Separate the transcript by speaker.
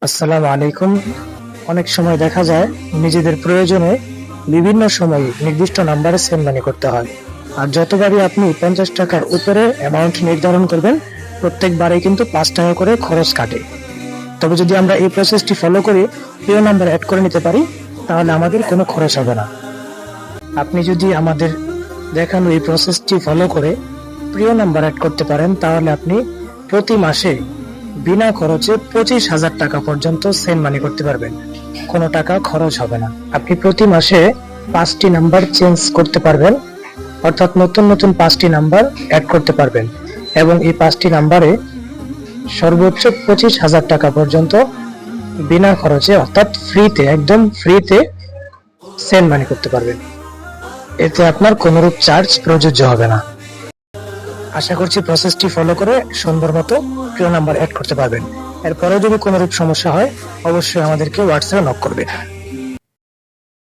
Speaker 1: আসসালামু আলাইকুম। অনেক সময় দেখা যায় নিজেদের প্রয়োজনে বিভিন্ন সময়ে নির্দিষ্ট নাম্বারে সেন্ড মানি করতে হয়। আর যতবারই আপনি 50 টাকার উপরে অ্যামাউন্ট নির্ধারণ করবেন, প্রত্যেকবারেই কিন্তু 5 টাকা করে খরচ কাটে। তবে যদি আমরা এই প্রসেসটি ফলো করে প্রিয় নাম্বার অ্যাড করে নিতে পারি, তাহলে আমাদের কোনো খরচ হবে না। আপনি যদি আমাদের দেখানো এই প্রসেসটি ফলো করে প্রিয় নাম্বার অ্যাড করতে পারেন, তাহলে আপনি প্রতি মাসে বিনা খরচে 25,000 টাকা পর্যন্ত সেন্ড মানি করতে পারবেন। কোনো টাকা খরচ হবে না। আপনি প্রতি মাসে 5টি নাম্বার চেঞ্জ করতে পারবেন, অর্থাৎ নতুন নতুন 5টি নাম্বার অ্যাড করতে পারবেন এবং এই 5টি নাম্বারে সর্বোচ্চ 25,000 টাকা পর্যন্ত বিনা খরচে, অর্থাৎ ফ্রিতে, একদম ফ্রিতে সেন্ড মানি করতে পারবেন। এতে আপনার কোনোরূপ চার্জ প্রযোজ্য হবে না। আশা করছি প্রসেসটি ফলো করে সুন্দর মতো প্রিয় নাম্বার অ্যাড করতে পারবেন। এরপরে যদি কোনোরূপ সমস্যা হয়, অবশ্যই আমাদেরকে হোয়াটসঅ্যাপে নক করবেন।